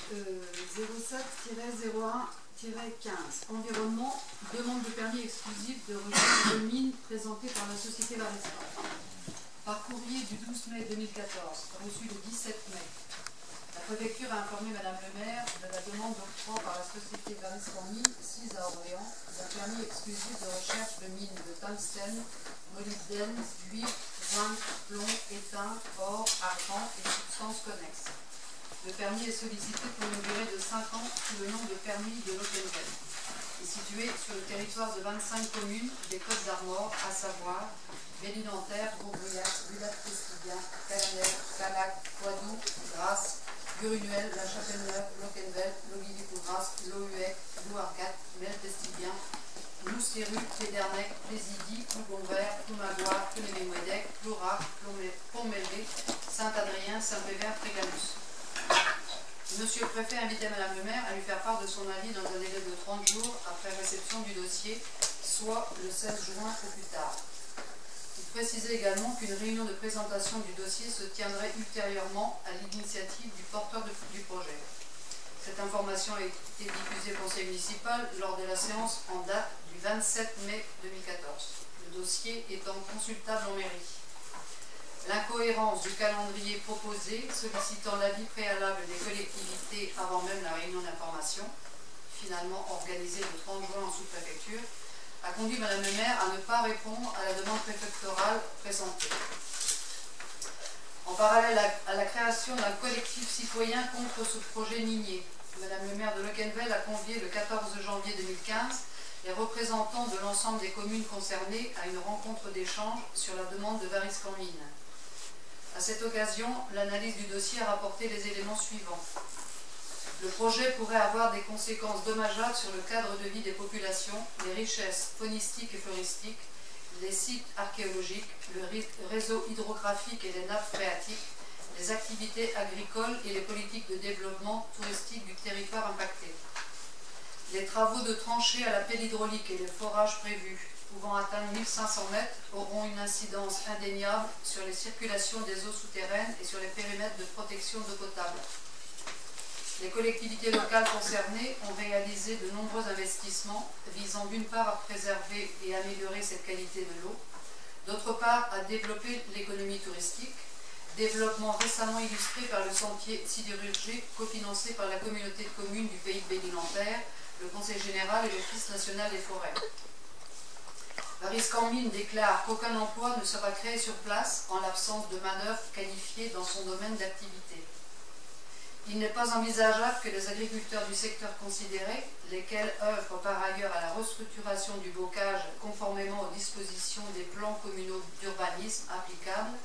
07-01-15. Environnement, demande de permis exclusif de recherche de mines présentée par la société Varesco. Par courrier du 12 mai 2014, reçu le 17 mai, la préfecture a informé Madame le maire de la demande d'octroi par la société Varesco Mines, 6 à Orléans, d'un permis exclusif de recherche de mines de tungstène, molybdène, cuivre, zinc, plomb, étain, or, argent et substances connexes. Le permis est sollicité pour une durée de 5 ans sous le nom de permis de Lockenvel. Il est situé sur le territoire de 25 communes des Côtes d'Armor, à savoir Bénus-Nanterre, Bourbriac, Villach-Prestiguien, Calanère, Calac, Poidoux, Grasse, Gurunuel, La Chapelle-Neuve, Lockenvel, Logilly-Coudras, Lohuec, Louargat, Mel-Prestiguien, Mousseru, Pédernec, Plésidi, Plougonvert, Ploumagoire, Plounémé-Mouédec, Plourard, Pont-Melvé, Saint-Adrien, Saint-Pévert, Tréganus. Monsieur le préfet invitait Madame le maire à lui faire part de son avis dans un délai de 30 jours après réception du dossier, soit le 16 juin au plus tard. Il précisait également qu'une réunion de présentation du dossier se tiendrait ultérieurement à l'initiative du porteur du projet. Cette information a été diffusée au conseil municipal lors de la séance en date du 27 mai 2014. Le dossier étant consultable en mairie. L'incohérence du calendrier proposé, sollicitant l'avis préalable des collectivités avant même la réunion d'information, finalement organisée le 30 juin en sous-préfecture, a conduit Madame le maire à ne pas répondre à la demande préfectorale présentée. En parallèle à la création d'un collectif citoyen contre ce projet minier, Madame le maire de Lockenvel a convié le 14 janvier 2015 les représentants de l'ensemble des communes concernées à une rencontre d'échange sur la demande de Varesco Mines. À cette occasion, l'analyse du dossier a rapporté les éléments suivants. Le projet pourrait avoir des conséquences dommageables sur le cadre de vie des populations, les richesses faunistiques et floristiques, les sites archéologiques, le réseau hydrographique et les nappes phréatiques, les activités agricoles et les politiques de développement touristique du territoire impacté. Les travaux de tranchées à la pelle hydraulique et les forages prévus, pouvant atteindre 1500 mètres, auront une incidence indéniable sur les circulations des eaux souterraines et sur les périmètres de protection d'eau potable. Les collectivités locales concernées ont réalisé de nombreux investissements visant d'une part à préserver et améliorer cette qualité de l'eau, d'autre part à développer l'économie touristique, développement récemment illustré par le sentier sidérurgique cofinancé par la communauté de communes du pays de Bénus-Nanterre, le Conseil général et l'Office national des forêts. Varesco Mines déclare qu'aucun emploi ne sera créé sur place en l'absence de manœuvres qualifiées dans son domaine d'activité. Il n'est pas envisageable que les agriculteurs du secteur considéré, lesquels œuvrent par ailleurs à la restructuration du bocage conformément aux dispositions des plans communaux d'urbanisme applicables,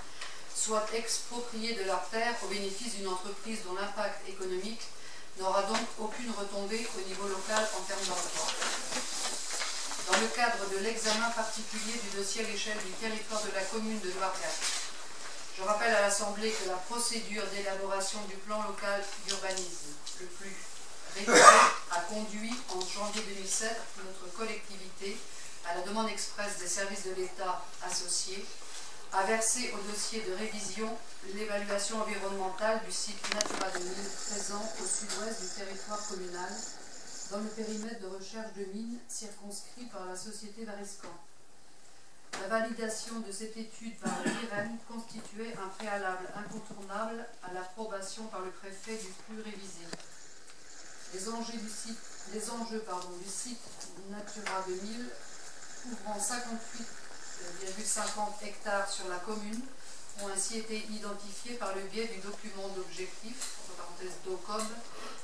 soient expropriés de leurs terres au bénéfice d'une entreprise dont l'impact économique n'aura donc aucune retombée au niveau local en termes d'emploi. Dans le cadre de l'examen particulier du dossier à l'échelle du territoire de la commune de Louargat, je rappelle à l'Assemblée que la procédure d'élaboration du plan local d'urbanisme, le plus régulier, a conduit en janvier 2007 notre collectivité, à la demande expresse des services de l'État associés, à verser au dossier de révision l'évaluation environnementale du site Natura 2000 présent au sud-ouest du territoire communal, dans le périmètre de recherche de mines circonscrit par la société Varesco. La validation de cette étude par l'IREN constituait un préalable incontournable à l'approbation par le préfet du flux révisé. Les enjeux du site Natura 2000, couvrant 58,50 hectares sur la commune, ont ainsi été identifiés par le biais du document d'objectif, entre parenthèses DOCOB,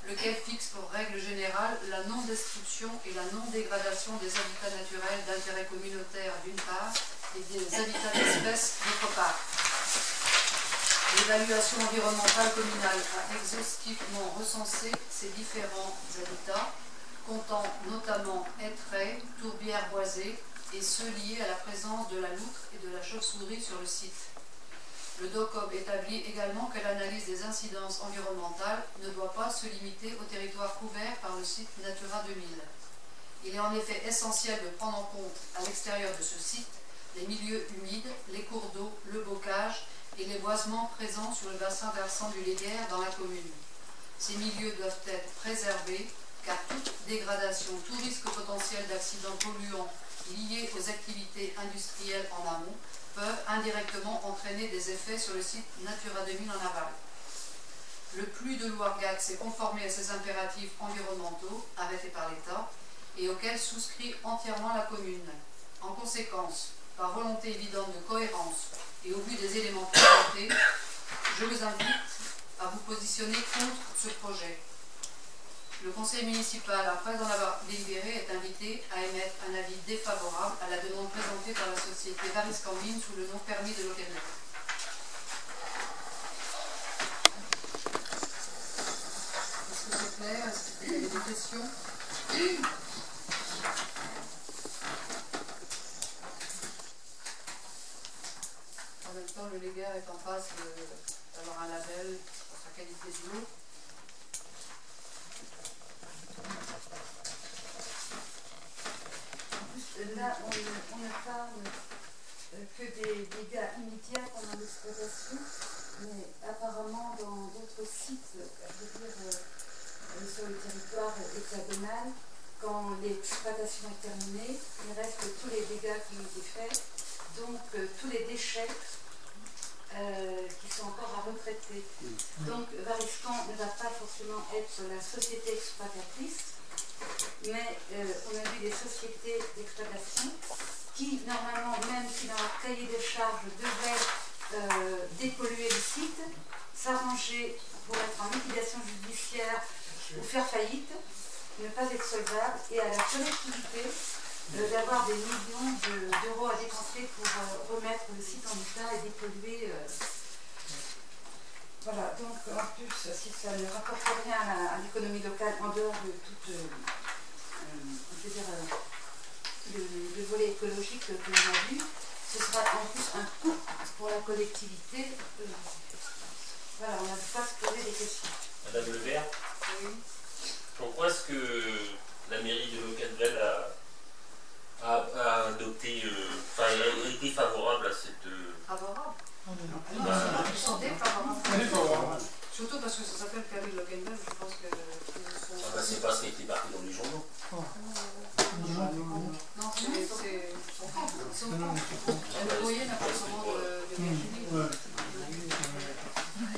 lequel fixe pour règle générale la non-destruction et la non-dégradation des habitats naturels d'intérêt communautaire d'une part et des habitats d'espèces d'autre part. L'évaluation environnementale communale a exhaustivement recensé ces différents habitats, comptant notamment hêtraies, tourbières boisées et ceux liés à la présence de la loutre et de la chauve-souris sur le site. Le DOCOB établit également que l'analyse des incidences environnementales ne doit pas se limiter au territoire couvert par le site Natura 2000. Il est en effet essentiel de prendre en compte, à l'extérieur de ce site, les milieux humides, les cours d'eau, le bocage et les boisements présents sur le bassin versant du Léguerre dans la commune. Ces milieux doivent être préservés car toute dégradation, tout risque potentiel d'accidents polluants liés aux activités industrielles en amont peuvent indirectement entraîner des effets sur le site Natura 2000 en aval. Le PLU de Louargat s'est conformé à ces impératifs environnementaux arrêtés par l'État et auxquels souscrit entièrement la commune. En conséquence, par volonté évidente de cohérence et au vu des éléments présentés, je vous invite à vous positionner contre ce projet. Le conseil municipal, après en avoir délibéré, est invité à émettre un avis défavorable à la demande présentée par la société Variscan-Mines sous le nom permis de locataire. Est-ce que c'est clair? Est-ce qu'il y avait des questions? En même temps, le légat est en passe d'avoir un label pour sa qualité de l'eau. Là, on ne parle que des dégâts immédiats pendant l'exploitation, mais apparemment dans d'autres sites, je veux dire, sur le territoire hexagonal, quand l'exploitation est terminée, il reste tous les dégâts qui ont été faits, donc tous les déchets qui sont encore à retraiter. Donc Variscan ne va pas forcément être la société exploitatrice, mais on a vu des sociétés d'exploitation qui, normalement, même si dans leur cahier des charges devaient dépolluer le site, s'arranger pour être en liquidation judiciaire ou faire faillite, ne pas être solvable, et à la collectivité d'avoir des millions d'euros à dépenser pour remettre le site en état et dépolluer. Voilà, donc en plus, si ça ne rapporte rien à l'économie locale en dehors de toute, je veux dire, le volet écologique que l'on a vu, ce sera en plus un coût pour la collectivité. Voilà, on a pas se poser des questions. Madame Levert, Oui. pourquoi est-ce que la mairie de Locatelval a adopté, enfin, a été favorable à cette... Favorable? Bah, Ils sont défavorables. Surtout parce que ça s'appelle permis de Locatelval, je pense que... ah bah, c'est pas ce qui a été marqué dans les journaux. Non, c'est son camp. Le courrier n'a pas son nom de Virginie.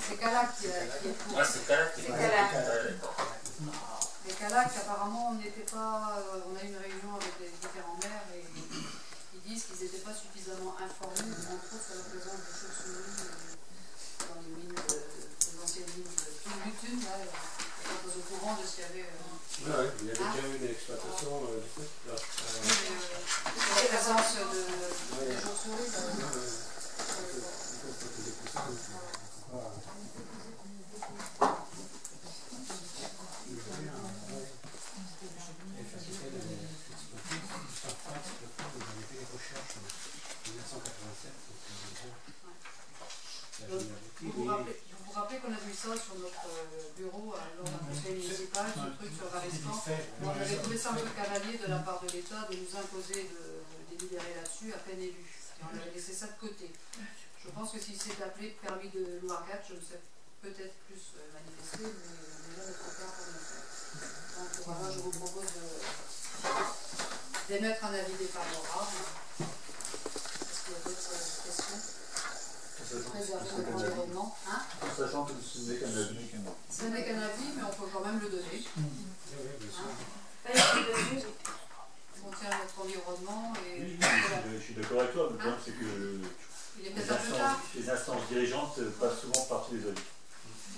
C'est Calac qui est pour. Ah, c'est Calac qui est C'est pour. Calac. Ah, d'accord. Les Calac, apparemment, on n'était pas. On a eu une réunion avec les différents maires et ils disent qu'ils n'étaient pas suffisamment informés, entre autres, sur la présence des chauves-souris dans les mines, les anciennes mines de Lutune, là. Ils sont pas au courant de ce qu'il y avait. Ouais, il y avait déjà eu une exploitation du coup. Là. La présence de chauves-souris. Vous vous rappelez qu'on a vu ça sur notre bureau lors d'un conseil municipal, ce truc sur Variscan. On avait trouvé ça un peu cavalier de la part de l'État de nous imposer de délibérer là-dessus à peine élu. Et on avait laissé ça de côté. Je pense que s'il s'est appelé permis de Louargat, je me sais peut-être plus manifesté, mais déjà notre cas pour le faire. Donc voilà, je vous propose d'émettre un avis défavorable. Est-ce qu'il y a d'autres questions? Préserver notre environnement. Hein? Sachant que ce n'est qu'un avis. Ce n'est qu'un avis, mais on peut quand même le donner. On tient notre environnement et. Oui, je suis d'accord avec toi, mais le problème c'est que Il est peut-être un peu tard. les instances dirigeantes passent souvent par tous les avis.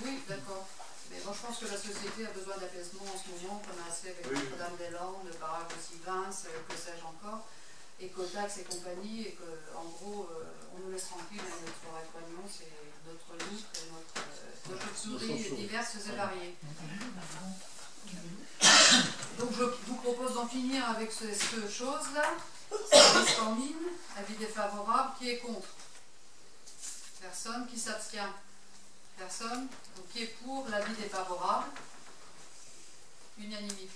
Oui, d'accord. Mais bon, je pense que la société a besoin d'apaisement en ce moment, comme a assez avec Oui. Notre-Dame-des-Landes, Baraque aussi Vince, que sais-je encore, et Cotax et compagnie, et qu'en gros, on nous laisse tranquille dans notre forêt de Poignon, c'est notre loutre et notre chauve-souris diverses et variées. Donc je vous propose d'en finir avec cette chose-là. Service en mine, avis défavorable, qui est contre? Personne. Qui s'abstient? Personne. Donc qui est pour l'avis défavorable? Unanimité.